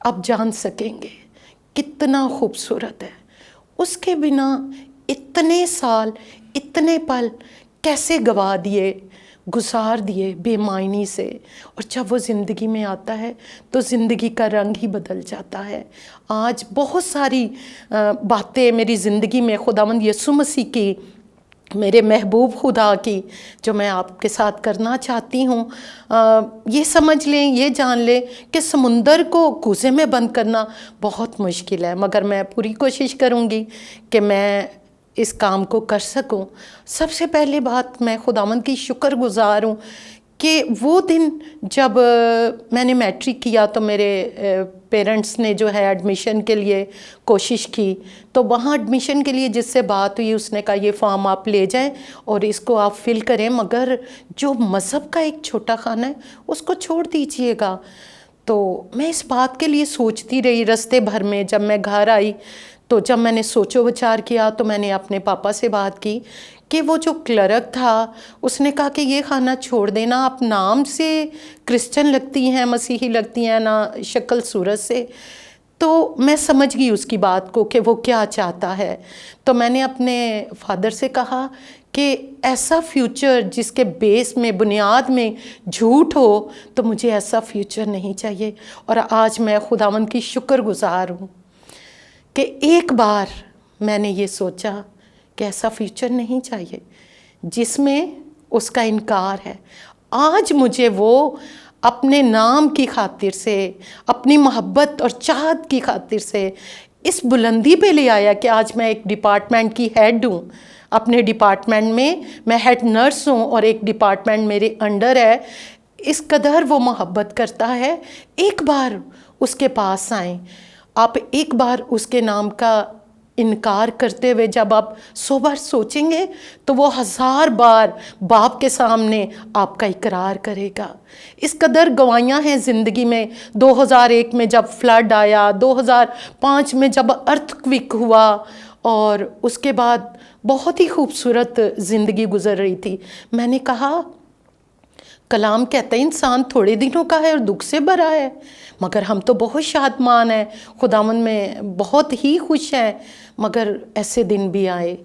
آپ جان سکیں گے کتنا خوبصورت ہے. اس کے بنا اتنے سال اتنے پل کیسے گوا دیے، گزار دیے بے معنی سے. اور جب وہ زندگی میں آتا ہے تو زندگی کا رنگ ہی بدل جاتا ہے. آج بہت ساری باتیں میری زندگی میں خداوند یسوع مسیح کی، میرے محبوب خدا کی، جو میں آپ کے ساتھ کرنا چاہتی ہوں. یہ سمجھ لیں، یہ جان لیں کہ سمندر کو کوزے میں بند کرنا بہت مشکل ہے، مگر میں پوری کوشش کروں گی کہ میں اس کام کو کر سکوں. سب سے پہلے بات، میں خداوند کی شکر گزار ہوں کہ وہ دن جب میں نے میٹرک کیا تو میرے پیرنٹس نے جو ہے ایڈمیشن کے لیے کوشش کی. تو وہاں ایڈمیشن کے لیے جس سے بات ہوئی، اس نے کہا یہ فارم آپ لے جائیں اور اس کو آپ فل کریں، مگر جو مذہب کا ایک چھوٹا خانہ ہے اس کو چھوڑ دیجئے گا. تو میں اس بات کے لیے سوچتی رہی رستے بھر میں. جب میں گھر آئی تو جب میں نے سوچ و بچار کیا تو میں نے اپنے پاپا سے بات کی کہ وہ جو کلرک تھا اس نے کہا کہ یہ خانہ چھوڑ دینا، آپ نام سے کرسچن لگتی ہیں، مسیحی لگتی ہیں، نہ شکل صورت سے. تو میں سمجھ گئی اس کی بات کو کہ وہ کیا چاہتا ہے. تو میں نے اپنے فادر سے کہا کہ ایسا فیوچر جس کے بیس میں، بنیاد میں جھوٹ ہو، تو مجھے ایسا فیوچر نہیں چاہیے. اور آج میں خداوند کی شکر گزار ہوں کہ ایک بار میں نے یہ سوچا کہ ایسا فیوچر نہیں چاہیے جس میں اس کا انکار ہے. آج مجھے وہ اپنے نام کی خاطر سے، اپنی محبت اور چاہت کی خاطر سے اس بلندی پہ لے آیا کہ آج میں ایک ڈپارٹمنٹ کی ہیڈ ہوں. اپنے ڈپارٹمنٹ میں ہیڈ نرس ہوں اور ایک ڈپارٹمنٹ میرے انڈر ہے. اس قدر وہ محبت کرتا ہے. ایک بار اس کے پاس آئیں. آپ ایک بار اس کے نام کا انکار کرتے ہوئے جب آپ 100 بار سوچیں گے تو وہ 1000 بار باپ کے سامنے آپ کا اقرار کرے گا. اس قدر گوائیاں ہیں زندگی میں. 2001 میں جب فلڈ آیا، 2005 میں جب ارتھ کویک ہوا، اور اس کے بعد بہت ہی خوبصورت زندگی گزر رہی تھی. میں نے کہا کلام کہتا ہے انسان تھوڑے دنوں کا ہے اور دکھ سے بھرا ہے، مگر ہم تو بہت شادمان ہیں، خداوند میں بہت ہی خوش ہیں. مگر ایسے دن بھی آئے.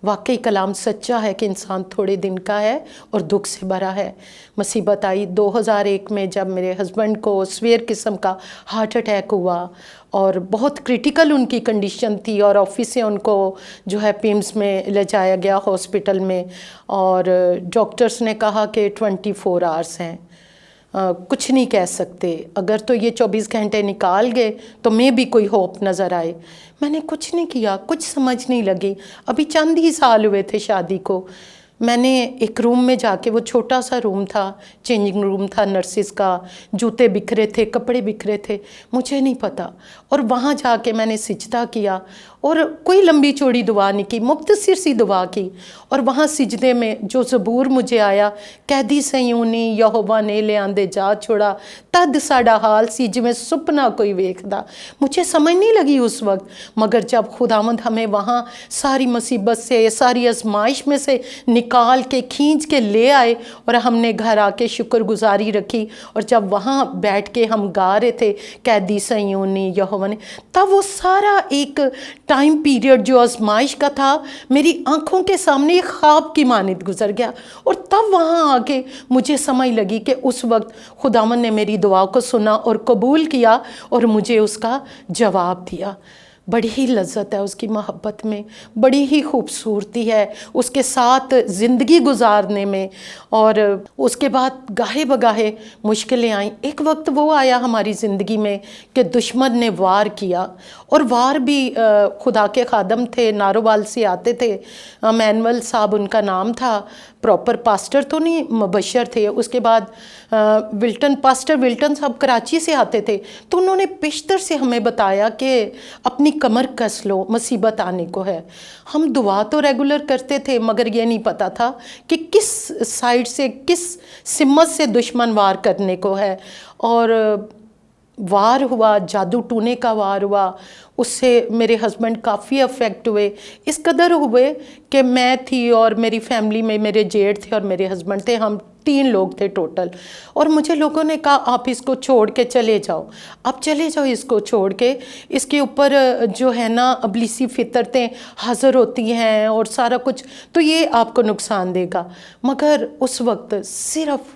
واقعی کلام سچا ہے کہ انسان تھوڑے دن کا ہے اور دکھ سے بھرا ہے. مصیبت آئی 2001 میں جب میرے ہسبینڈ کو سویئر قسم کا ہارٹ اٹیک ہوا اور بہت کرٹیکل ان کی کنڈیشن تھی، اور آفس سے ان کو جو ہے پیمز میں لے جایا گیا ہاسپٹل میں، اور ڈاکٹرز نے کہا کہ 24 آورس ہیں، کچھ نہیں کہہ سکتے. اگر تو یہ 24 گھنٹے نکال گئے تو میں بھی کوئی ہوپ نظر آئے. میں نے کچھ نہیں کیا، کچھ سمجھ نہیں لگی. ابھی چند ہی سال ہوئے تھے شادی کو. میں نے ایک روم میں جا کے، وہ چھوٹا سا روم تھا، چینجنگ روم تھا نرسز کا، جوتے بکھرے تھے، کپڑے بکھرے تھے، مجھے نہیں پتا. اور وہاں جا کے میں نے سجدہ کیا، اور کوئی لمبی چوڑی دعا نہیں کی، مختصر سی دعا کی. اور وہاں سجدے میں جو زبور مجھے آیا، قیدی سیونی یہووا نے لے آندے جا چھوڑا، تد ساڈا حال سی جویں سپنا کوئی ویکھدا. مجھے سمجھ نہیں لگی اس وقت، مگر جب خداوند ہمیں وہاں ساری مصیبت سے، ساری آزمائش میں سے نکال کے کھینچ کے لے آئے، اور ہم نے گھر آ کے شکر گزاری رکھی. اور جب وہاں بیٹھ کے ہم گا رہے تھے قیدی سیونی یہووا نے، تب وہ سارا ایک ٹائم پیریڈ جو آزمائش کا تھا میری آنکھوں کے سامنے ایک خواب کی مانند گزر گیا. اور تب وہاں آ کے مجھے سمجھ لگی کہ اس وقت خداوند نے میری دعا کو سنا اور قبول کیا اور مجھے اس کا جواب دیا. بڑی ہی لذت ہے اس کی محبت میں، بڑی ہی خوبصورتی ہے اس کے ساتھ زندگی گزارنے میں. اور اس کے بعد گاہے بگاہے مشکلیں آئیں. ایک وقت وہ آیا ہماری زندگی میں کہ دشمن نے وار کیا، اور وار بھی خدا کے خادم تھے، نارووال سے آتے تھے. مینول صاحب ان کا نام تھا، پراپر پاسٹر تو نہیں، مبشر تھے. اس کے بعد پاسٹر ولٹن صاحب کراچی سے آتے تھے. تو انہوں نے پیشتر سے ہمیں بتایا کہ اپنی کمر کس لو، مصیبت آنے کو ہے. ہم دعا تو ریگولر کرتے تھے، مگر یہ نہیں پتا تھا کہ کس سائڈ سے، کس سمت سے دشمن وار کرنے کو ہے. اور وار ہوا، جادو ٹونے کا وار ہوا. اس سے میرے ہسبینڈ کافی افیکٹ ہوئے. اس قدر ہوئے کہ میں تھی اور میری فیملی میں میرے جیٹھ تھے اور میرے ہسبینڈ تھے، ہم 3 لوگ تھے ٹوٹل. اور مجھے لوگوں نے کہا آپ اس کو چھوڑ کے چلے جاؤ, آپ چلے جاؤ اس کو چھوڑ کے, اس کے اوپر جو ہے نا ابلیسی فطرتیں حاضر ہوتی ہیں اور سارا کچھ, تو یہ آپ کو نقصان دے گا. مگر اس وقت صرف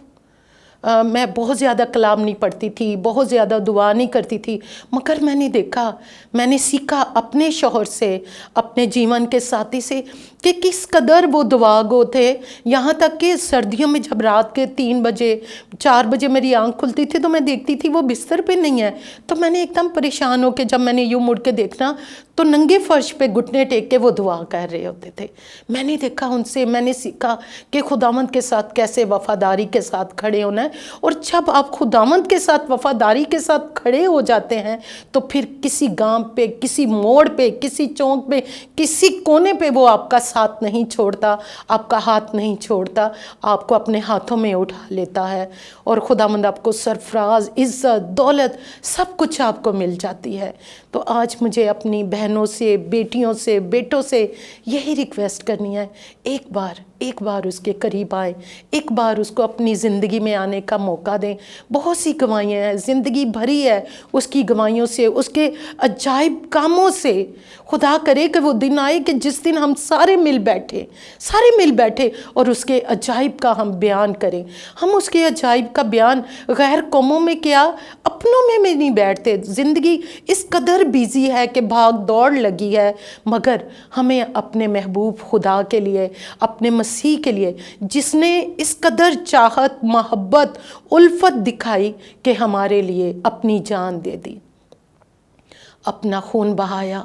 میں بہت زیادہ کلام نہیں پڑھتی تھی, بہت زیادہ دعا نہیں کرتی تھی, مگر میں نے دیکھا, میں نے سیکھا اپنے شوہر سے, اپنے جیون کے ساتھی سے کہ کس قدر وہ دعا گو تھے. یہاں تک کہ سردیوں میں جب رات کے 3 بجے 4 بجے میری آنکھ کھلتی تھی تو میں دیکھتی تھی وہ بستر پہ نہیں ہے, تو میں نے ایک دم پریشان ہو کے جب میں نے یوں مڑ کے دیکھنا تو ننگے فرش پہ گھٹنے ٹیک کے وہ دعا کر رہے ہوتے تھے. میں نے دیکھا ان سے, میں نے سیکھا کہ خداوند کے ساتھ کیسے وفاداری کے ساتھ کھڑے ہونا ہے. اور جب آپ خداوند کے ساتھ وفاداری کے ساتھ کھڑے ہو جاتے ہیں تو پھر کسی گام پہ, کسی موڑ پہ, کسی چوک پہ, کسی کونے پہ وہ آپ کا ساتھ نہیں چھوڑتا, آپ کا ہاتھ نہیں چھوڑتا, آپ کو اپنے ہاتھوں میں اٹھا لیتا ہے. اور خداوند آپ کو سرفراز, عزت, دولت سب کچھ آپ کو مل جاتی ہے. تو آج مجھے اپنی بہنوں سے, بیٹیوں سے, بیٹوں سے یہی ریکویسٹ کرنی ہے, ایک بار اس کے قریب آئیں, ایک بار اس کو اپنی زندگی میں آنے کا موقع دیں. بہت سی گواہیاں ہیں, زندگی بھری ہے اس کی گواہیوں سے, اس کے عجائب کاموں سے. خدا کرے کہ وہ دن آئے کہ جس دن ہم سارے مل بیٹھے اور اس کے عجائب کا ہم بیان کریں. ہم اس کے عجائب کا بیان غیر قوموں میں کیا, اپنوں میں نہیں بیٹھتے. زندگی اس قدر بیزی ہے کہ بھاگ دوڑ لگی ہے, مگر ہمیں اپنے محبوب خدا کے لیے, اپنے مسیح کے لیے, جس نے اس قدر چاہت, محبت, الفت دکھائی کہ ہمارے لیے اپنی جان دے دی, اپنا خون بہایا,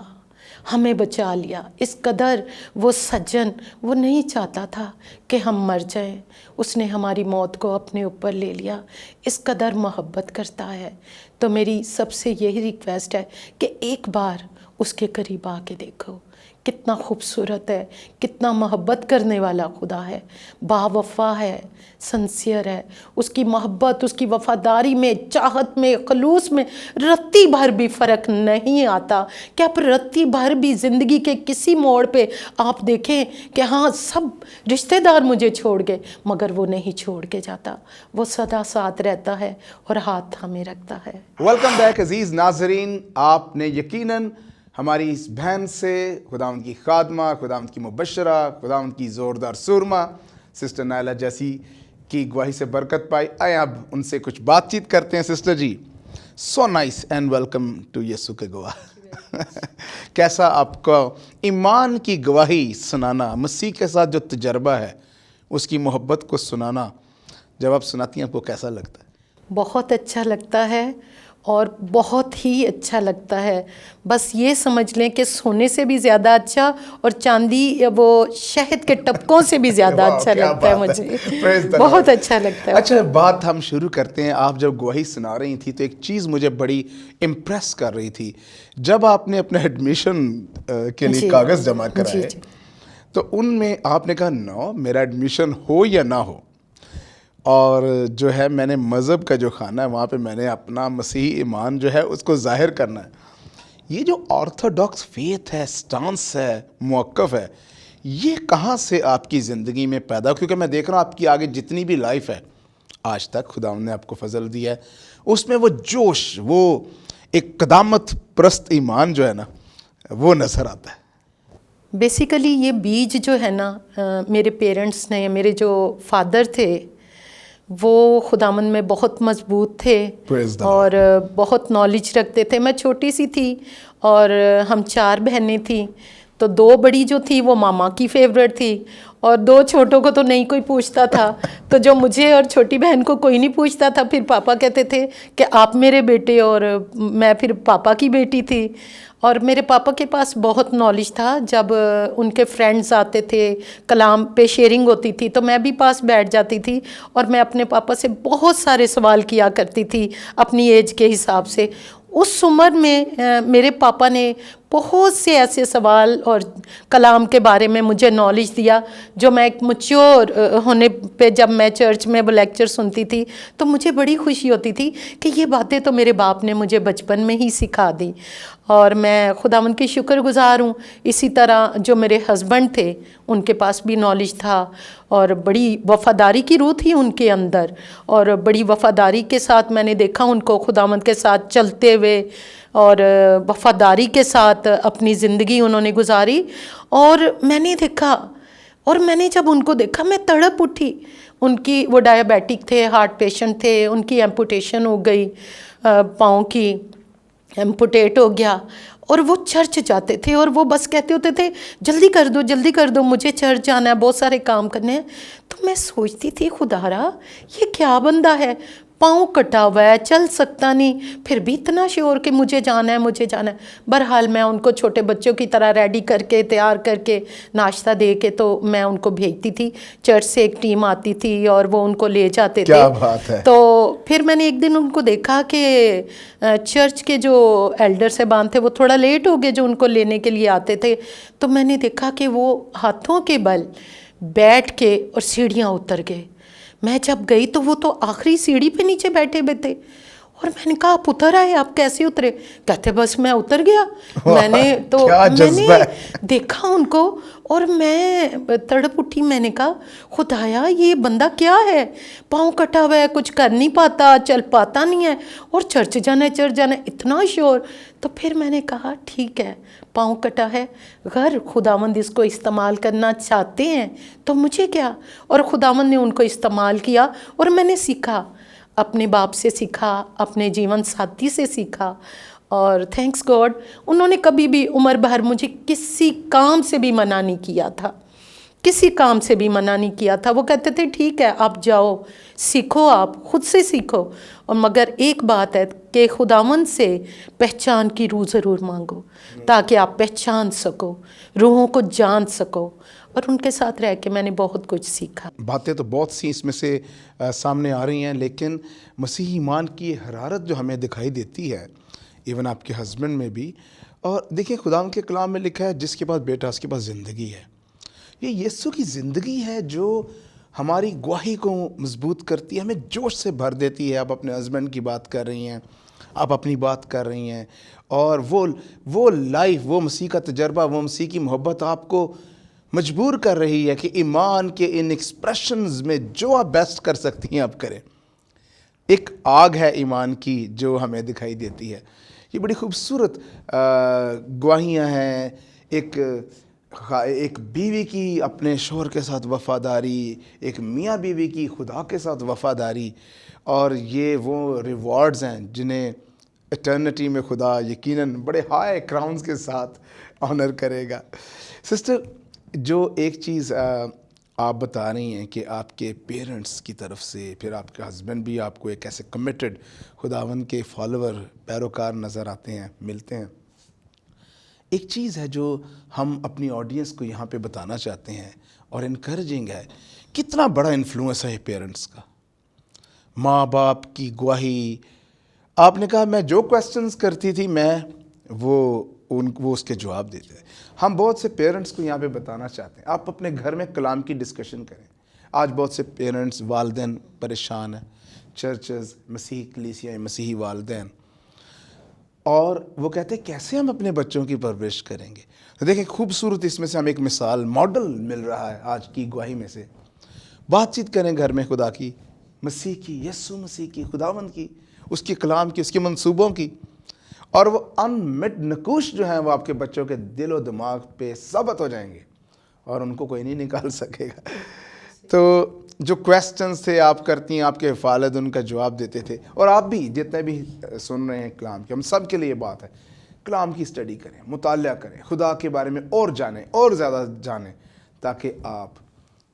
ہمیں بچا لیا. اس قدر وہ سجن, وہ نہیں چاہتا تھا کہ ہم مر جائیں, اس نے ہماری موت کو اپنے اوپر لے لیا. اس قدر محبت کرتا ہے. تو میری سب سے یہی ریکویسٹ ہے کہ ایک بار اس کے قریب آ کے دیکھو, کتنا خوبصورت ہے, کتنا محبت کرنے والا خدا ہے, با وفا ہے, سنسیئر ہے. اس کی محبت, اس کی وفاداری میں, چاہت میں, خلوص میں رتی بھر بھی فرق نہیں آتا. کہ آپ رتی بھر بھی زندگی کے کسی موڑ پہ آپ دیکھیں کہ ہاں سب رشتہ دار مجھے چھوڑ گئے, مگر وہ نہیں چھوڑ کے جاتا, وہ سدا ساتھ رہتا ہے اور ہاتھ تھامے رکھتا ہے. ویلکم بیک عزیز ناظرین. آپ نے یقیناً ہماری اس بہن سے, خداوند کی خادمہ, خداوند کی مبشرہ, خداوند کی زوردار سورما سسٹر نائلہ جیسی کی گواہی سے برکت پائی. آئیں اب ان سے کچھ بات چیت کرتے ہیں. Sister ji, so nice and welcome to یسوع کے گواہ. کیسا آپ کا ایمان کی گواہی سنانا, مسیح کے ساتھ جو تجربہ ہے اس کی محبت کو سنانا, جب آپ سناتی ہیں آپ کو کیسا لگتا ہے؟ بہت اچھا لگتا ہے, اور بہت ہی اچھا لگتا ہے. بس یہ سمجھ لیں کہ سونے سے بھی زیادہ اچھا, اور چاندی وہ شہد کے ٹپکوں سے بھی زیادہ اچھا لگتا ہے مجھے. بہت اچھا لگتا ہے. اچھا, بات ہم شروع کرتے ہیں. آپ جب گواہی سنا رہی تھی تو ایک چیز مجھے بڑی امپریس کر رہی تھی. جب آپ نے اپنے ایڈمیشن کے لیے کاغذ جمع کرائے تو ان میں آپ نے کہا نو, میرا ایڈمیشن ہو یا نہ ہو, اور جو ہے میں نے مذہب کا جو خانہ ہے وہاں پہ میں نے اپنا مسیحی ایمان جو ہے اس کو ظاہر کرنا ہے. یہ جو آرتھوڈاکس فیتھ ہے, سٹانس ہے, موقف ہے, یہ کہاں سے آپ کی زندگی میں پیدا ہو؟ کیونکہ میں دیکھ رہا ہوں آپ کی آگے جتنی بھی لائف ہے آج تک خداوند نے آپ کو فضل دیا ہے, اس میں وہ جوش, وہ ایک قدامت پرست ایمان جو ہے نا وہ نظر آتا ہے. بیسیکلی یہ بیج جو ہے نا, میرے پیرنٹس نے, میرے جو فادر تھے وہ خداوند میں بہت مضبوط تھے اور بہت نالج رکھتے تھے. میں چھوٹی سی تھی اور ہم 4 بہنیں تھیں, تو 2 بڑی جو تھی وہ ماما کی فیوریٹ تھی, اور 2 چھوٹوں کو تو نہیں کوئی پوچھتا تھا. تو جو مجھے اور چھوٹی بہن کو کوئی نہیں پوچھتا تھا, پھر پاپا کہتے تھے کہ آپ میرے بیٹے, اور میں پھر پاپا کی بیٹی تھی. اور میرے پاپا کے پاس بہت نالج تھا. جب ان کے فرینڈز آتے تھے, کلام پہ شیئرنگ ہوتی تھی, تو میں بھی پاس بیٹھ جاتی تھی اور میں اپنے پاپا سے بہت سارے سوال کیا کرتی تھی اپنی ایج کے حساب سے. اس عمر میں میرے پاپا نے بہت سے ایسے سوال اور کلام کے بارے میں مجھے نالج دیا جو میں ایک میچور ہونے پہ جب میں چرچ میں وہ لیکچر سنتی تھی تو مجھے بڑی خوشی ہوتی تھی کہ یہ باتیں تو میرے باپ نے مجھے بچپن میں ہی سکھا دی، اور میں خداوند کی شکر گزار ہوں۔ اسی طرح جو میرے ہسبینڈ تھے ان کے پاس بھی نالج تھا، اور بڑی وفاداری کی روح تھی ان کے اندر، اور بڑی وفاداری کے ساتھ میں نے دیکھا ان کو خداوند کے ساتھ چلتے ہوئے، اور وفاداری کے ساتھ اپنی زندگی انہوں نے گزاری۔ اور میں نے دیکھا، اور میں نے جب ان کو دیکھا میں تڑپ اٹھی۔ ان کی وہ ڈائبیٹک تھے، ہارٹ پیشنٹ تھے، ان کی ایمپوٹیشن ہو گئی، پاؤں کی ایمپوٹیٹ ہو گیا، اور وہ چرچ جاتے تھے اور وہ بس کہتے ہوتے تھے جلدی کر دو جلدی کر دو، مجھے چرچ جانا ہے، بہت سارے کام کرنے ہیں۔ تو میں سوچتی تھی خدارا یہ کیا بندہ ہے، پاؤں کٹا ہوا ہے، چل سکتا نہیں، پھر بھی اتنا شیور کہ مجھے جانا ہے مجھے جانا ہے۔ بہرحال میں ان کو چھوٹے بچوں کی طرح ریڈی کر کے تیار کر کے ناشتہ دے کے تو میں ان کو بھیجتی تھی۔ چرچ سے ایک ٹیم آتی تھی اور وہ ان کو لے جاتے تھے۔ کیا بات ہے۔ تو پھر میں نے ایک دن ان کو دیکھا کہ چرچ کے جو ایلڈر صاحبان تھے وہ تھوڑا لیٹ ہو گئے جو ان کو لینے کے لیے آتے تھے، تو میں نے دیکھا کہ وہ ہاتھوں کے بل بیٹھ کے اور سیڑھیاں اتر گئے۔ میں جب گئی تو وہ تو آخری سیڑھی پہ نیچے بیٹھے ہوئے تھے، اور میں نے کہا آپ اتر آئے، آپ کیسے اترے؟ کہتے بس میں اتر گیا۔ میں نے تو میں نے دیکھا ان کو اور میں تڑپ اٹھی۔ میں نے کہا خدایا یہ بندہ کیا ہے، پاؤں کٹا ہوا ہے، کچھ کر نہیں پاتا، چل پاتا نہیں ہے، اور چرچ جانا ہے چرچ جانا ہے، اتنا شور۔ تو پھر میں نے کہا ٹھیک ہے، پاؤں کٹا ہے، اگر خداوند اس کو استعمال کرنا چاہتے ہیں تو مجھے کیا۔ اور خداوند نے ان کو استعمال کیا، اور میں نے سیکھا، اپنے باپ سے سیکھا، اپنے جیون ساتھی سے سیکھا، اور تھینکس گاڈ انہوں نے کبھی بھی عمر بھر مجھے کسی کام سے بھی منع نہیں کیا تھا، کسی کام سے بھی منع نہیں کیا تھا۔ وہ کہتے تھے ٹھیک ہے آپ جاؤ سیکھو، آپ خود سے سیکھو، اور مگر ایک بات ہے کہ خداوند سے پہچان کی روح ضرور مانگو تاکہ آپ پہچان سکو، روحوں کو جان سکو۔ اور ان کے ساتھ رہ کے میں نے بہت کچھ سیکھا۔ باتیں تو بہت سی اس میں سے سامنے آ رہی ہیں، لیکن مسیحی ایمان کی حرارت جو ہمیں دکھائی دیتی ہے ایون آپ کے ہسبینڈ میں بھی۔ اور دیکھیں خدا کے کلام میں لکھا ہے جس کے پاس بیٹا اس کے پاس زندگی ہے۔ یہ یسوع کی زندگی ہے جو ہماری گواہی کو مضبوط کرتی ہے، ہمیں جوش سے بھر دیتی ہے۔ آپ اپنے ہسبینڈ کی بات کر رہی ہیں، آپ اپنی بات کر رہی ہیں، اور وہ لائف، وہ مسیح کا تجربہ، وہ مسیح کی محبت آپ کو مجبور کر رہی ہے کہ ایمان کے ان ایکسپریشنز میں جو آپ بیسٹ کر سکتی ہیں آپ کریں۔ ایک آگ ہے ایمان کی جو ہمیں دکھائی دیتی ہے۔ یہ بڑی خوبصورت گواہیاں ہیں، ایک بیوی کی اپنے شوہر کے ساتھ وفاداری، ایک میاں بیوی کی خدا کے ساتھ وفاداری، اور یہ وہ ریوارڈز ہیں جنہیں ایٹرنٹی میں خدا یقیناً بڑے ہائی کراؤنز کے ساتھ آنر کرے گا۔ سسٹر، جو ایک چیز آپ بتا رہی ہیں کہ آپ کے پیرنٹس کی طرف سے، پھر آپ کے ہسبینڈ بھی آپ کو ایک ایسے کمیٹڈ خداوند کے فالوور، پیروکار نظر آتے ہیں، ملتے ہیں۔ ایک چیز ہے جو ہم اپنی آڈینس کو یہاں پہ بتانا چاہتے ہیں اور انکریجنگ ہے، کتنا بڑا انفلوئنس ہے پیرنٹس کا، ماں باپ کی گواہی۔ آپ نے کہا میں جو کویسچنز کرتی تھی میں وہ اس کے جواب دیتے ہیں۔ ہم بہت سے پیرنٹس کو یہاں پہ بتانا چاہتے ہیں، آپ اپنے گھر میں کلام کی ڈسکشن کریں۔ آج بہت سے پیرنٹس، والدین پریشان ہیں، چرچز، مسیحی کلیسیاں، مسیحی والدین، اور وہ کہتے ہیں کیسے ہم اپنے بچوں کی پرورش کریں گے۔ تو دیکھیں خوبصورت اس میں سے ہم ایک مثال، ماڈل مل رہا ہے آج کی گواہی میں سے۔ بات چیت کریں گھر میں خدا کی، مسیح کی، یسوع مسیح کی، خداوند کی، اس کے کلام کی، اس کے منصوبوں کی، اور وہ انمٹ نقوش جو ہیں وہ آپ کے بچوں کے دل و دماغ پہ ثابت ہو جائیں گے اور ان کو کوئی نہیں نکال سکے گا۔ تو جو کویسچنز تھے آپ کرتی ہیں، آپ کے والد ان کا جواب دیتے تھے، اور آپ بھی جتنے بھی سن رہے ہیں کلام کے، ہم سب کے لیے یہ بات ہے، کلام کی اسٹڈی کریں، مطالعہ کریں، خدا کے بارے میں اور جانیں، اور زیادہ جانیں، تاکہ آپ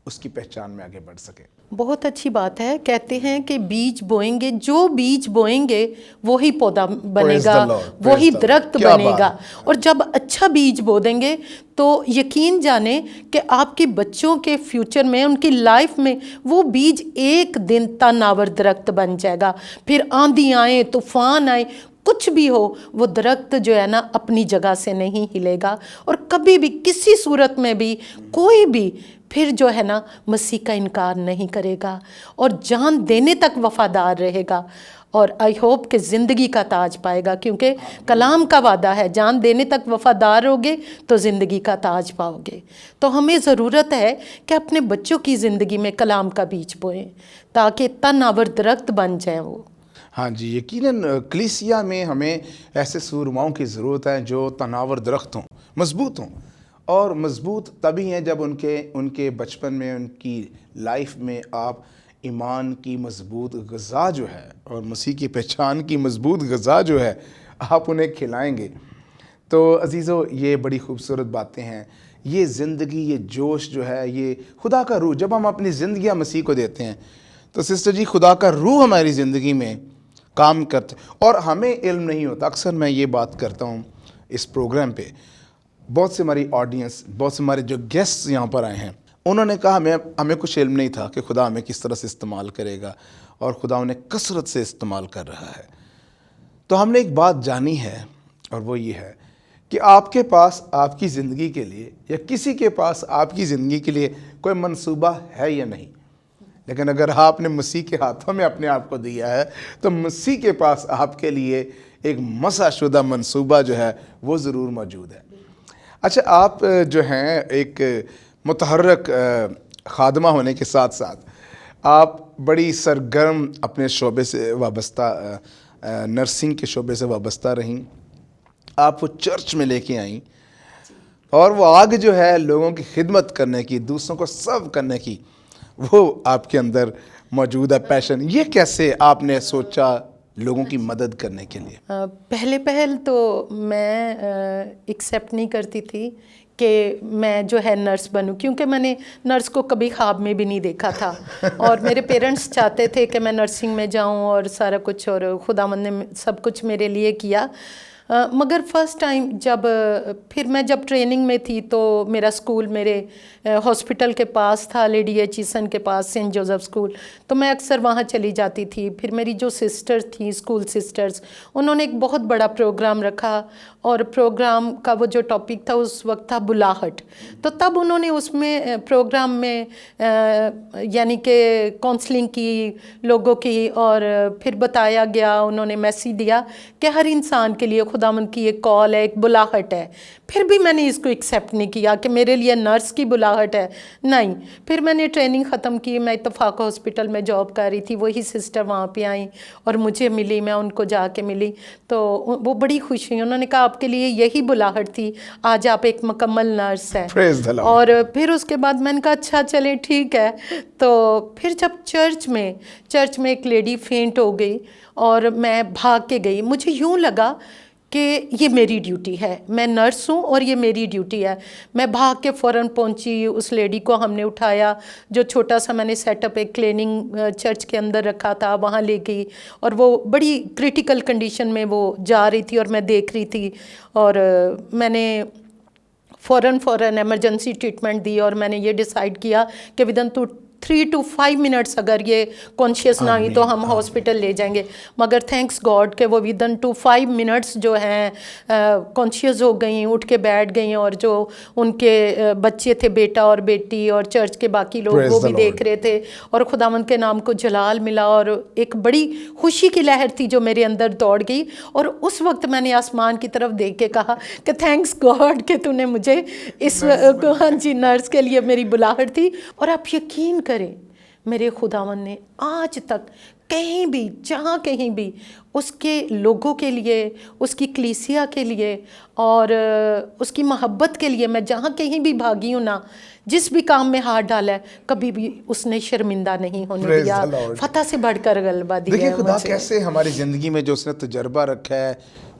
اس کی پہچان میں آگے بڑھ سکیں۔ بہت اچھی بات ہے، کہتے ہیں کہ بیج بوئیں گے، جو بیج بوئیں گے وہی پودا بنے گا، وہی درخت بنے گا۔ اور جب اچھا بیج بو دیں گے تو یقین جانیں کہ آپ کے بچوں کے فیوچر میں، ان کی لائف میں وہ بیج ایک دن تناور درخت بن جائے گا۔ پھر آندھی آئے، طوفان آئے، کچھ بھی ہو وہ درخت جو ہے نا اپنی جگہ سے نہیں ہلے گا، اور کبھی بھی کسی صورت میں بھی کوئی بھی پھر جو ہے نا مسیح کا انکار نہیں کرے گا اور جان دینے تک وفادار رہے گا، اور آئی ہوپ کہ زندگی کا تاج پائے گا، کیونکہ کلام کا وعدہ ہے جان دینے تک وفادار ہوگے تو زندگی کا تاج پاؤ گے۔ تو ہمیں ضرورت ہے کہ اپنے بچوں کی زندگی میں کلام کا بیج بوئیں تاکہ تناور درخت بن جائیں وہ۔ ہاں جی، یقیناً کلیسیا میں ہمیں ایسے سورماؤں کی ضرورت ہے جو تناور درخت ہوں، مضبوط ہوں، اور مضبوط تبھی ہیں جب ان کے بچپن میں، ان کی لائف میں آپ ایمان کی مضبوط غذا جو ہے اور مسیح کی پہچان کی مضبوط غذا جو ہے آپ انہیں کھلائیں گے۔ تو عزیزو، یہ بڑی خوبصورت باتیں ہیں، یہ زندگی، یہ جوش جو ہے، یہ خدا کا روح جب ہم اپنی زندگیاں مسیح کو دیتے ہیں تو سسٹر جی خدا کا روح ہماری زندگی میں کام کرتے، اور ہمیں علم نہیں ہوتا۔ اکثر میں یہ بات کرتا ہوں اس پروگرام پہ، بہت سے ہماری آڈینس، بہت سے ہمارے جو گیسٹ یہاں پر آئے ہیں، انہوں نے کہا ہمیں کچھ علم نہیں تھا کہ خدا ہمیں کس طرح سے استعمال کرے گا، اور خدا انہیں کثرت سے استعمال کر رہا ہے۔ تو ہم نے ایک بات جانی ہے، اور وہ یہ ہے کہ آپ کے پاس آپ کی زندگی کے لیے، یا کسی کے پاس آپ کی زندگی کے لیے کوئی منصوبہ ہے یا نہیں، لیکن اگر آپ نے مسیح کے ہاتھوں میں اپنے آپ کو دیا ہے تو مسیح کے پاس آپ کے لیے ایک مسح شدہ منصوبہ جو ہے وہ ضرور موجود ہے۔ اچھا، آپ جو ہیں ایک متحرک خادمہ ہونے کے ساتھ ساتھ آپ بڑی سرگرم اپنے شعبے سے وابستہ، نرسنگ کے شعبے سے وابستہ رہیں، آپ وہ چرچ میں لے کے آئیں، اور وہ آگ جو ہے لوگوں کی خدمت کرنے کی، دوسروں کو سرو کرنے کی، وہ آپ کے اندر موجود ہے پیشن۔ یہ کیسے آپ نے سوچا لوگوں کی مدد کرنے کے لیے؟ پہل تو میں ایکسیپٹ نہیں کرتی تھی کہ میں جو ہے نرس بنوں، کیونکہ میں نے نرس کو کبھی خواب میں بھی نہیں دیکھا تھا، اور میرے پیرنٹس چاہتے تھے کہ میں نرسنگ میں جاؤں اور سارا کچھ، اور خداوند نے سب کچھ میرے لیے کیا۔ مگر فرسٹ ٹائم پھر میں جب ٹریننگ میں تھی تو میرا سکول میرے ہاسپٹل کے پاس تھا، لیڈی ایچیسن کے پاس، سینٹ جوزف سکول، تو میں اکثر وہاں چلی جاتی تھی۔ پھر میری جو سسٹر تھیں، سکول سسٹرز، انہوں نے ایک بہت بڑا پروگرام رکھا، اور پروگرام کا وہ جو ٹاپک تھا اس وقت تھا بلاہٹ، تو تب انہوں نے اس میں پروگرام میں یعنی کہ کونسلنگ کی لوگوں کی، اور پھر بتایا گیا، انہوں نے میسیج دیا کہ ہر انسان کے لیے خداوند کی ایک کال ہے، ایک بلاہٹ ہے۔ پھر بھی میں نے اس کو ایکسیپٹ نہیں کیا کہ میرے لیے نرس کی بلاہٹ ہے، نہیں۔ پھر میں نے ٹریننگ ختم کی، میں اتفاق ہاسپٹل میں جاب کر رہی تھی، وہی سسٹر وہاں پہ آئیں اور مجھے ملی، میں ان کو جا کے ملی، تو وہ بڑی خوش ہوئی، انہوں نے کہا آپ کے لیے یہی بلاہٹ تھی، آج آپ ایک مکمل نرس ہیں۔ Praise the Lord۔ اور پھر اس کے بعد میں نے کہا اچھا چلیں ٹھیک ہے۔ تو پھر جب چرچ میں ایک لیڈی فینٹ ہو گئی اور میں بھاگ کے گئی، مجھے یوں لگا کہ یہ میری ڈیوٹی ہے، میں نرس ہوں اور یہ میری ڈیوٹی ہے۔ میں بھاگ کے فوراً پہنچی، اس لیڈی کو ہم نے اٹھایا، جو چھوٹا سا میں نے سیٹ اپ ایک کلیننگ چرچ کے اندر رکھا تھا، وہاں لے گئی، اور وہ بڑی کریٹیکل کنڈیشن میں وہ جا رہی تھی اور میں دیکھ رہی تھی، اور میں نے فوراً ایمرجنسی ٹریٹمنٹ دی، اور میں نے یہ ڈیسائیڈ کیا کہ ودن 3 to 5 منٹس اگر یہ کانشیس نہ ہوئی تو ہم ہاسپٹل لے جائیں گے۔ مگر تھینکس گاڈ کہ وہ ودن 5 منٹس جو ہیں کانشیس ہو گئیں، اٹھ کے بیٹھ گئیں، اور جو ان کے بچے تھے، بیٹا اور بیٹی اور چرچ کے باقی لوگ، وہ بھی دیکھ رہے تھے، اور خداوند کے نام کو جلال ملا، اور ایک بڑی خوشی کی لہر تھی جو میرے اندر دوڑ گئی، اور اس وقت میں نے آسمان کی طرف دیکھ کے کہا کہ تھینکس گاڈ کہ تو نے مجھے اس نرس کے لیے میری بلاہٹ تھی۔ اور آپ یقین کریں میرے خداوند نے آج تک کہیں بھی، جہاں کہیں بھی اس کے لوگوں کے لیے، اس کی کلیسیا کے لیے اور اس کی محبت کے لیے، میں جہاں کہیں بھی بھاگی ہوں نا، جس بھی کام میں ہاتھ ڈالا ہے، کبھی بھی اس نے شرمندہ نہیں ہونے دیا، فتح سے بڑھ کر غلبہ دیا ہے۔ دیکھیں خدا کیسے ہماری زندگی میں جو اس نے تجربہ رکھا ہے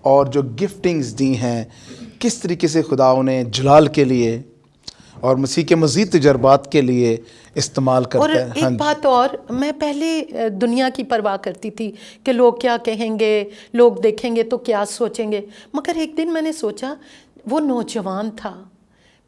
اور جو گفٹنگز دی ہیں، کس طریقے سے خدا انہیں جلال کے لیے اور مسیح کے مزید تجربات کے لیے استعمال کرتا ہے۔ اور ایک بات اور، میں پہلے دنیا کی پرواہ کرتی تھی کہ لوگ کیا کہیں گے، لوگ دیکھیں گے تو کیا سوچیں گے، مگر ایک دن میں نے سوچا وہ نوجوان تھا،